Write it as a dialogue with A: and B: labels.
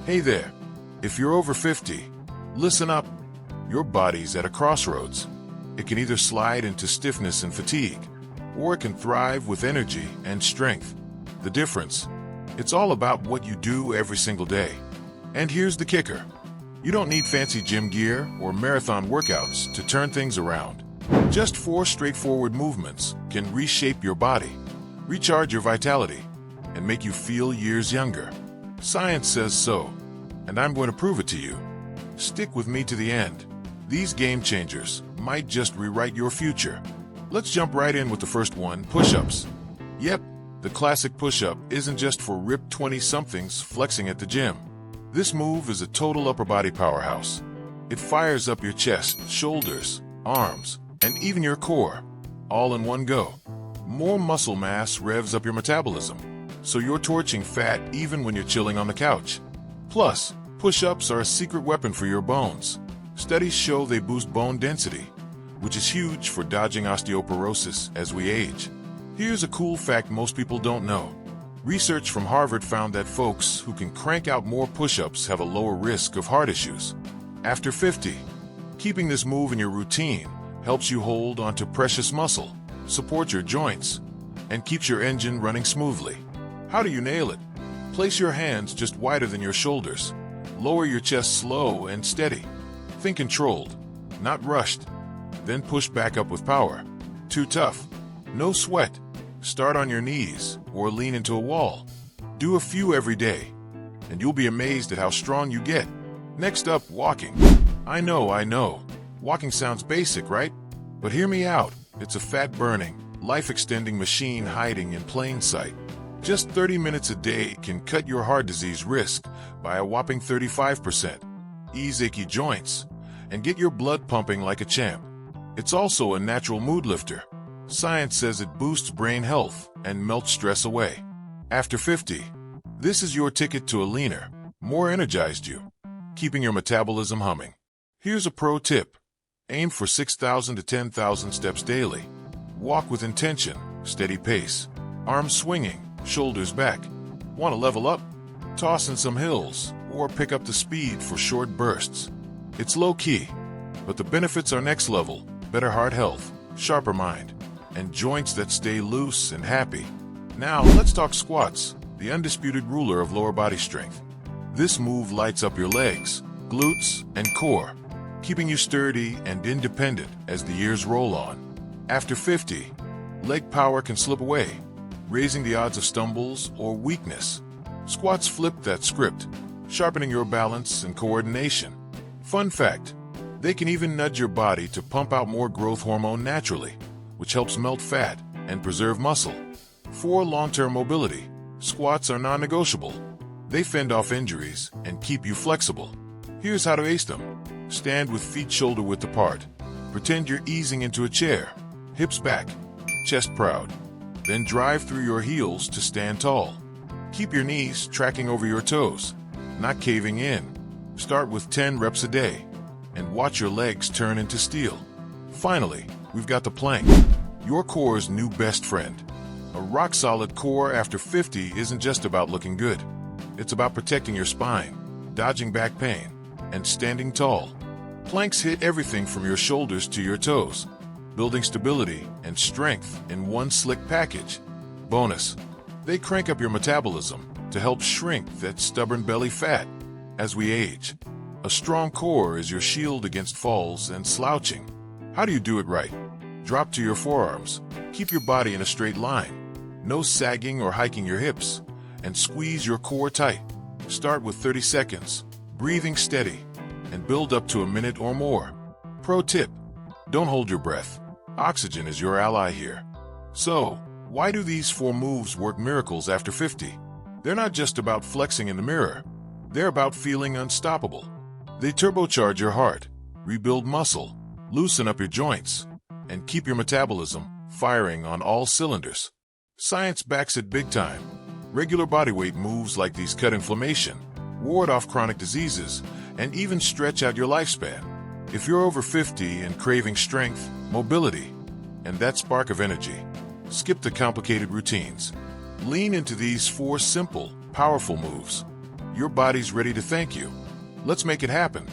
A: Hey there, if you're over 50, listen up. Your body's at a crossroads. It can either slide into stiffness and fatigue, or it can thrive with energy and strength. The difference? It's all about what you do every single day. And here's the kicker. You don't need fancy gym gear or marathon workouts to turn things around. Just 4 straightforward movements can reshape your body, recharge your vitality, and make you feel years younger. Science says so, and I'm going to prove it to you. Stick with me to the end. These game changers might just rewrite your future. Let's jump right in with the first one, push-ups. Yep, the classic push-up isn't just for ripped 20-somethings flexing at the gym. This move is a total upper body powerhouse. It fires up your chest, shoulders, arms, and even your core, all in one go. More muscle mass revs up your metabolism, so you're torching fat even when you're chilling on the couch. Plus, push-ups are a secret weapon for your bones. Studies show they boost bone density, which is huge for dodging osteoporosis as we age. Here's a cool fact most people don't know. Research from Harvard found that folks who can crank out more push-ups have a lower risk of heart issues after 50. Keeping this move in your routine helps you hold onto precious muscle, support your joints, and keeps your engine running smoothly. How do you nail it? Place your hands just wider than your shoulders. Lower your chest slow and steady. Think controlled, not rushed. Then push back up with power. Too tough? No sweat. Start on your knees or lean into a wall. Do a few every day, and you'll be amazed at how strong you get. Next up, walking. I know. Walking sounds basic, right? But hear me out. It's a fat-burning, life-extending machine hiding in plain sight. Just 30 minutes a day can cut your heart disease risk by a whopping 35%, ease achy joints, and get your blood pumping like a champ. It's also a natural mood lifter. Science says it boosts brain health and melts stress away. After 50, this is your ticket to a leaner, more energized you, keeping your metabolism humming. Here's a pro tip. Aim for 6,000 to 10,000 steps daily. Walk with intention, steady pace, arms swinging, shoulders back. Want to level up? Toss in some hills or pick up the speed for short bursts. It's low-key, but the benefits are next level. Better heart health, sharper mind, and joints that stay loose and happy. Now let's talk squats, the undisputed ruler of lower body strength. This move lights up your legs, glutes, and core, keeping you sturdy and independent as the years roll on. After 50, leg power can slip away, raising the odds of stumbles or weakness. Squats flip that script, sharpening your balance and coordination. Fun fact, they can even nudge your body to pump out more growth hormone naturally, which helps melt fat and preserve muscle. For long-term mobility, squats are non-negotiable. They fend off injuries and keep you flexible. Here's how to ace them. Stand with feet shoulder-width apart. Pretend you're easing into a chair. Hips back, chest proud. Then drive through your heels to stand tall. Keep your knees tracking over your toes, not caving in. Start with 10 reps a day, and watch your legs turn into steel. Finally, we've got the plank, your core's new best friend. A rock-solid core after 50 isn't just about looking good. It's about protecting your spine, dodging back pain, and standing tall. Planks hit everything from your shoulders to your toes, building stability and strength in one slick package. Bonus, they crank up your metabolism to help shrink that stubborn belly fat. As we age, a strong core is your shield against falls and slouching. How do you do it right? Drop to your forearms, keep your body in a straight line, no sagging or hiking your hips, and squeeze your core tight. Start with 30 seconds, breathing steady, and build up to a minute or more. Pro tip, don't hold your breath. Oxygen is your ally here. So, why do these 4 moves work miracles after 50? They're not just about flexing in the mirror. They're about feeling unstoppable. They turbocharge your heart, rebuild muscle, loosen up your joints, and keep your metabolism firing on all cylinders. Science backs it big time. Regular bodyweight moves like these cut inflammation, ward off chronic diseases, and even stretch out your lifespan. If you're over 50 and craving strength, mobility, and that spark of energy, skip the complicated routines. Lean into these 4 simple, powerful moves. Your body's ready to thank you. Let's make it happen.